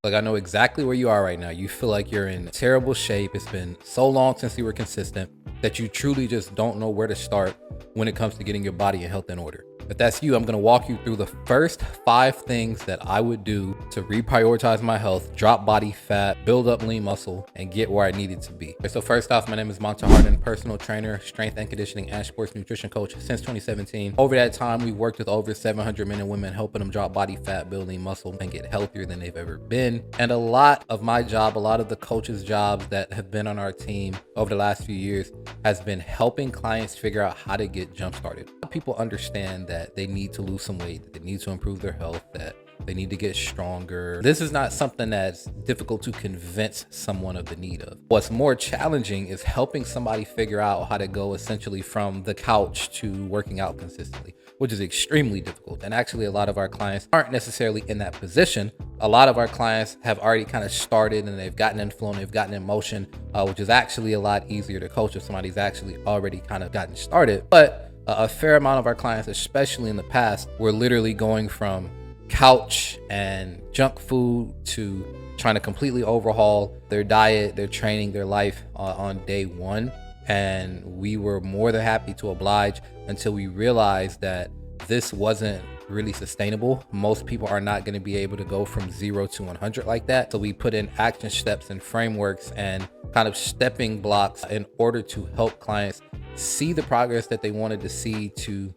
Like, I know exactly where you are right now. You feel like you're in terrible shape. It's been so long since you were consistent that you truly just don't know where to start when it comes to getting your body and health in order. If that's you, I'm gonna walk you through the first 5 things that I would do to reprioritize my health, drop body fat, build up lean muscle, and get where I needed to be. So first off, my name is Monta Harden, personal trainer, strength and conditioning, and sports nutrition coach since 2017. Over that time, we worked with over 700 men and women, helping them drop body fat, build lean muscle, and get healthier than they've ever been. And a lot of my job, a lot of the coaches' jobs that have been on our team over the last few years has been helping clients figure out how to get jump started. People understand that they need to lose some weight, that they need to improve their health, that they need to get stronger. This is not something that's difficult to convince someone of the need of. What's more challenging is helping somebody figure out how to go essentially from the couch to working out consistently, which is extremely difficult. And actually, a lot of our clients aren't necessarily in that position. A lot of our clients have already kind of started and they've gotten in flow and they've gotten in motion, which is actually a lot easier to coach if somebody's actually already kind of gotten started. But a fair amount of our clients, especially in the past, were literally going from couch and junk food to trying to completely overhaul their diet, their training, their life on day one. And we were more than happy to oblige until we realized that this wasn't really sustainable. Most people are not going to be able to go from 0 to 100 like that. So we put in action steps and frameworks and kind of stepping blocks in order to help clients see the progress that they wanted to see, to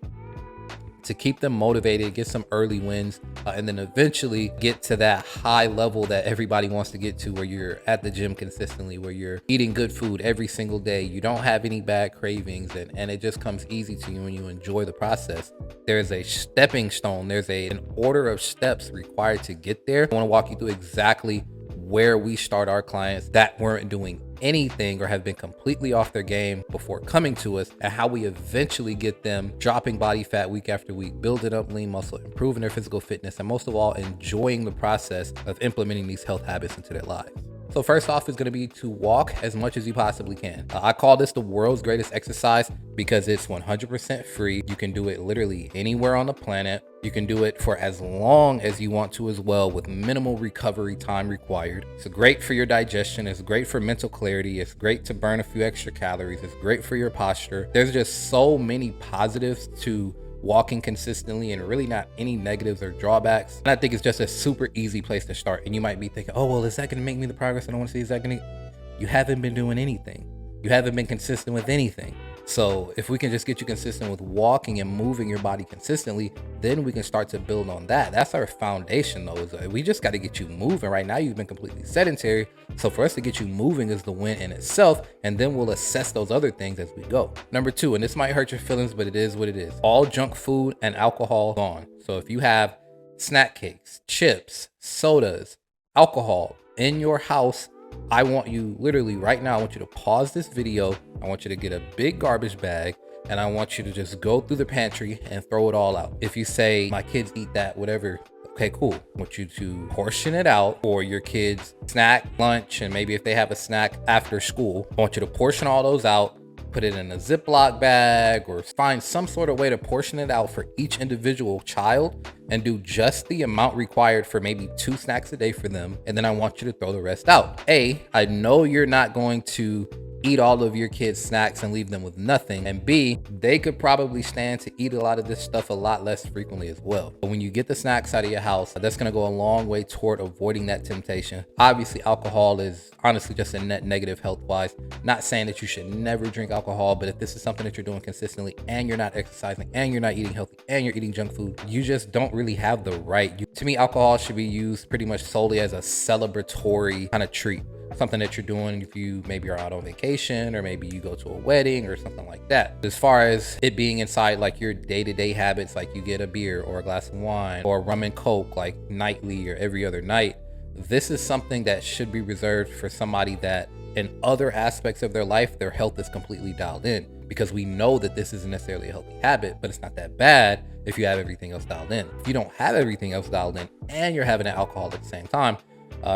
keep them motivated, get some early wins, and then eventually get to that high level that everybody wants to get to, where you're at the gym consistently, where you're eating good food every single day, you don't have any bad cravings, and it just comes easy to you when you enjoy the process. There's a stepping stone, there's an order of steps required to get there. I want to walk you through exactly where we start our clients that weren't doing anything or have been completely off their game before coming to us, and how we eventually get them dropping body fat week after week, building up lean muscle, improving their physical fitness, and most of all, enjoying the process of implementing these health habits into their lives. So first off is going to be to walk as much as you possibly can. I call this the world's greatest exercise because it's 100% free. You can do it literally anywhere on the planet. You can do it for as long as you want to as well, with minimal recovery time required. It's great for your digestion. It's great for mental clarity. It's great to burn a few extra calories. It's great for your posture. There's just so many positives to walking consistently, and really not any negatives or drawbacks. And I think it's just a super easy place to start. And you might be thinking, oh, well, is that going to make me the progress I don't want to see? Is that going to? You haven't been doing anything. You haven't been consistent with anything. So if we can just get you consistent with walking and moving your body consistently, then we can start to build on that. That's our foundation, though. We just got to get you moving. Right now, you've been completely sedentary. So for us to get you moving is the win in itself. And then we'll assess those other things as we go. Number 2, and this might hurt your feelings, but it is what it is. All junk food and alcohol gone. So if you have snack cakes, chips, sodas, alcohol in your house, I want you literally right now, I want you to pause this video. I want you to get a big garbage bag, and I want you to just go through the pantry and throw it all out. If you say, my kids eat that, whatever, okay, cool. I want you to portion it out for your kids' snack, lunch, and maybe if they have a snack after school, I want you to portion all those out, put it in a Ziploc bag, or find some sort of way to portion it out for each individual child, and do just the amount required for maybe 2 snacks a day for them. And then I want you to throw the rest out. I know you're not going to eat all of your kids' snacks and leave them with nothing. And B, they could probably stand to eat a lot of this stuff a lot less frequently as well. But when you get the snacks out of your house, that's gonna go a long way toward avoiding that temptation. Obviously, alcohol is honestly just a net negative health-wise. Not saying that you should never drink alcohol, but if this is something that you're doing consistently and you're not exercising and you're not eating healthy and you're eating junk food, you just don't really have the right. To me, alcohol should be used pretty much solely as a celebratory kind of treat. Something that you're doing if you maybe are out on vacation, or maybe you go to a wedding or something like that. As far as it being inside like your day-to-day habits, like you get a beer or a glass of wine or rum and coke like nightly or every other night, this is something that should be reserved for somebody that in other aspects of their life, their health is completely dialed in, because we know that this isn't necessarily a healthy habit, but it's not that bad if you have everything else dialed in. If you don't have everything else dialed in and you're having an alcohol at the same time,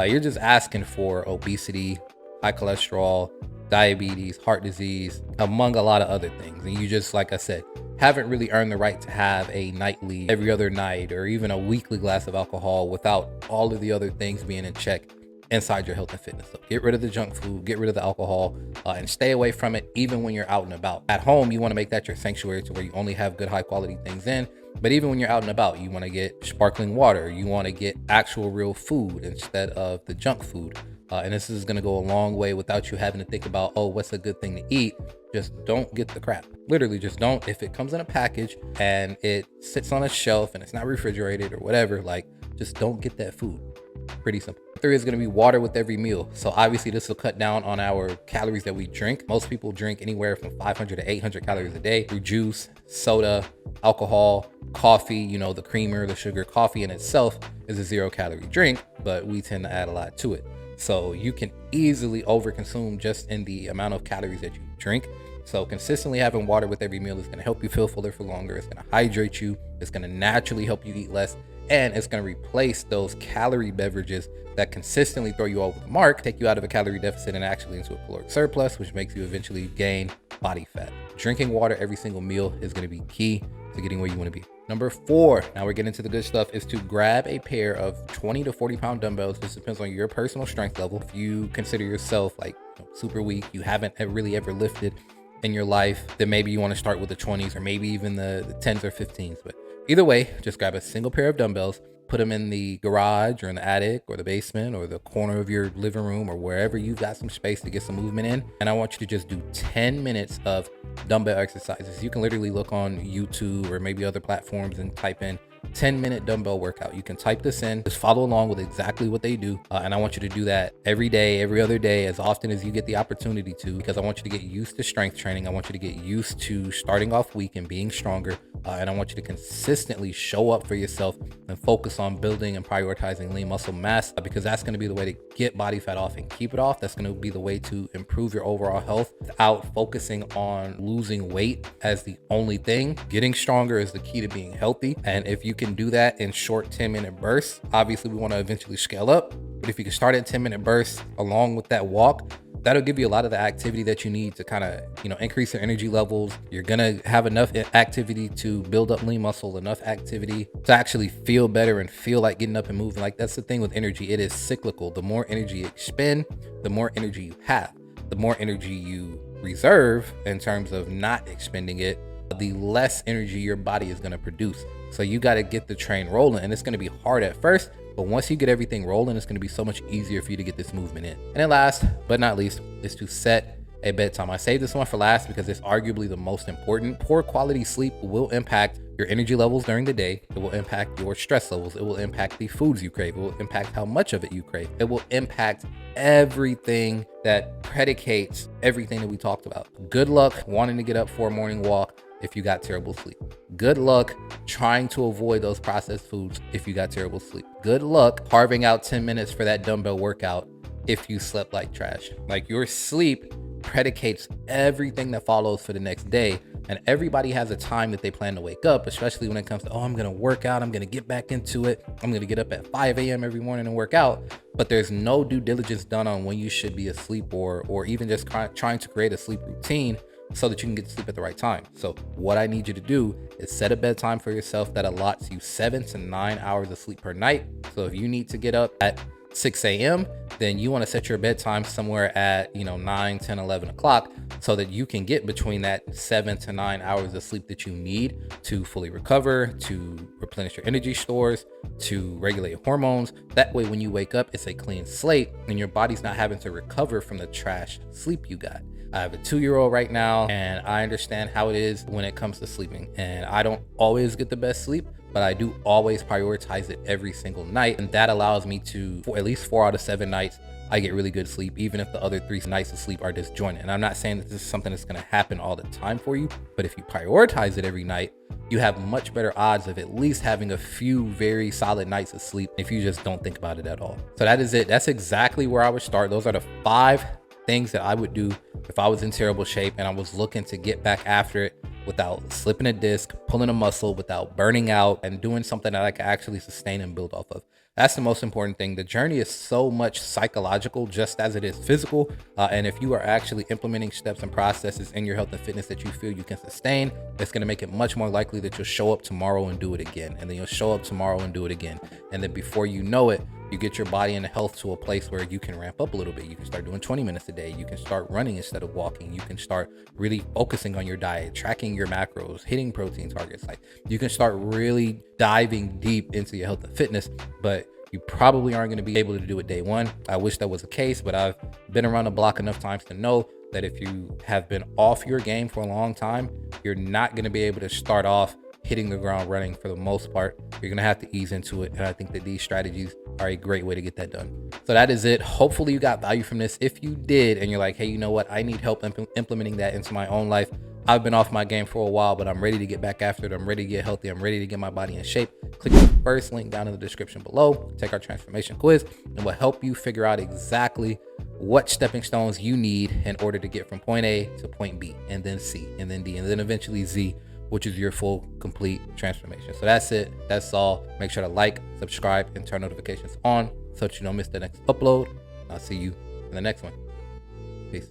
you're just asking for obesity, high cholesterol, diabetes, heart disease, among a lot of other things. And you just, like I said, haven't really earned the right to have a nightly, every other night, or even a weekly glass of alcohol without all of the other things being in check inside your health and fitness. So get rid of the junk food, get rid of the alcohol, and stay away from it even when you're out and about. At home, you want to make that your sanctuary to where you only have good, high quality things in. But even when you're out and about, you want to get sparkling water. You want to get actual real food instead of the junk food. And this is going to go a long way without you having to think about, oh, what's a good thing to eat? Just don't get the crap. Literally, just don't. If it comes in a package and it sits on a shelf and it's not refrigerated or whatever, like, just don't get that food. Pretty simple. 3 is going to be water with every meal. So obviously this will cut down on our calories that we drink. Most people drink anywhere from 500 to 800 calories a day through juice, soda, alcohol, coffee. You know, the creamer, the sugar. Coffee in itself is a 0-calorie drink, but we tend to add a lot to it. So you can easily overconsume just in the amount of calories that you drink. So consistently having water with every meal is going to help you feel fuller for longer. It's going to hydrate you. It's going to naturally help you eat less. And it's going to replace those calorie beverages that consistently throw you over the mark, take you out of a calorie deficit and actually into a caloric surplus, which makes you eventually gain body fat. Drinking water every single meal is going to be key to getting where you want to be. Number 4, now we're getting into the good stuff, is to grab a pair of 20 to 40 pound dumbbells. This depends on your personal strength level. If you consider yourself like super weak, you haven't really ever lifted in your life, then maybe you want to start with the 20s or maybe even the 10s or 15s. But either way, just grab a single pair of dumbbells, put them in the garage or in the attic or the basement or the corner of your living room or wherever you've got some space to get some movement in. And I want you to just do 10 minutes of dumbbell exercises. You can literally look on YouTube or maybe other platforms and type in 10-minute dumbbell workout. You can type this in, just follow along with exactly what they do. And I want you to do that every day, every other day, as often as you get the opportunity to, because I want you to get used to strength training. I want you to get used to starting off weak and being stronger. And I want you to consistently show up for yourself and focus on building and prioritizing lean muscle mass, because that's going to be the way to get body fat off and keep it off. That's going to be the way to improve your overall health without focusing on losing weight as the only thing. Getting stronger is the key to being healthy. And if you can do that in short 10-minute bursts, obviously we want to eventually scale up. But if you can start at 10-minute bursts along with that walk, that'll give you a lot of the activity that you need to kind of, increase your energy levels. You're going to have enough activity to build up lean muscle, enough activity to actually feel better and feel like getting up and moving. Like, that's the thing with energy. It is cyclical. The more energy you expend, the more energy you have. The more energy you reserve in terms of not expending it, the less energy your body is going to produce. So you got to get the train rolling, and it's going to be hard at first, but once you get everything rolling, it's going to be so much easier for you to get this movement in. And then last but not least is to set a bedtime. I saved this one for last because it's arguably the most important. Poor quality sleep will impact your energy levels during the day. It will impact your stress levels. It will impact the foods you crave. It will impact how much of it you crave. It will impact everything that predicates everything that we talked about. Good luck wanting to get up for a morning walk if you got terrible sleep. Good luck trying to avoid those processed foods if you got terrible sleep. Good luck carving out 10 minutes for that dumbbell workout if you slept like trash. Like, your sleep predicates everything that follows for the next day. And everybody has a time that they plan to wake up, especially when it comes to, oh, I'm going to work out. I'm going to get back into it. I'm going to get up at 5 a.m. every morning and work out. But there's no due diligence done on when you should be asleep or even just trying to create a sleep routine so that you can get to sleep at the right time. So what I need you to do is set a bedtime for yourself that allots you 7 to 9 hours of sleep per night. So if you need to get up at 6 a.m., then you want to set your bedtime somewhere at 9, 10, 11 o'clock so that you can get between that 7 to 9 hours of sleep that you need to fully recover, to replenish your energy stores, to regulate hormones. That way, when you wake up, it's a clean slate and your body's not having to recover from the trash sleep you got. I have a 2-year-old right now, and I understand how it is when it comes to sleeping. And I don't always get the best sleep, but I do always prioritize it every single night. And that allows me to, for at least 4 out of 7 nights, I get really good sleep, even if the other 3 nights of sleep are disjointed. And I'm not saying that this is something that's going to happen all the time for you, but if you prioritize it every night, you have much better odds of at least having a few very solid nights of sleep if you just don't think about it at all. So that is it. That's exactly where I would start. Those are the 5 things that I would do if I was in terrible shape and I was looking to get back after it without slipping a disc, pulling a muscle, without burning out, and doing something that I can actually sustain and build off of. That's the most important thing. The journey is so much psychological just as it is physical. And if you are actually implementing steps and processes in your health and fitness that you feel you can sustain, it's going to make it much more likely that you'll show up tomorrow and do it again. And then you'll show up tomorrow and do it again. And then before you know it, you get your body and health to a place where you can ramp up a little bit. You can start doing 20 minutes a day. You can start running instead of walking. You can start really focusing on your diet, tracking your macros, hitting protein targets. Like, you can start really diving deep into your health and fitness, but you probably aren't going to be able to do it day one. I wish that was the case, but I've been around the block enough times to know that if you have been off your game for a long time, you're not going to be able to start off hitting the ground running for the most part. You're going to have to ease into it. And I think that these strategies are a great way to get that done. So that is it. Hopefully you got value from this. If you did, and you're like, hey, you know what? I need help implementing that into my own life. I've been off my game for a while, but I'm ready to get back after it. I'm ready to get healthy. I'm ready to get my body in shape. Click the first link down in the description below. Take our transformation quiz, and we'll help you figure out exactly what stepping stones you need in order to get from point A to point B, and then C, and then D, and then eventually Z, which is your full complete transformation. So that's it. That's all. Make sure to like, subscribe, and turn notifications on so that you don't miss the next upload. I'll see you in the next one. Peace.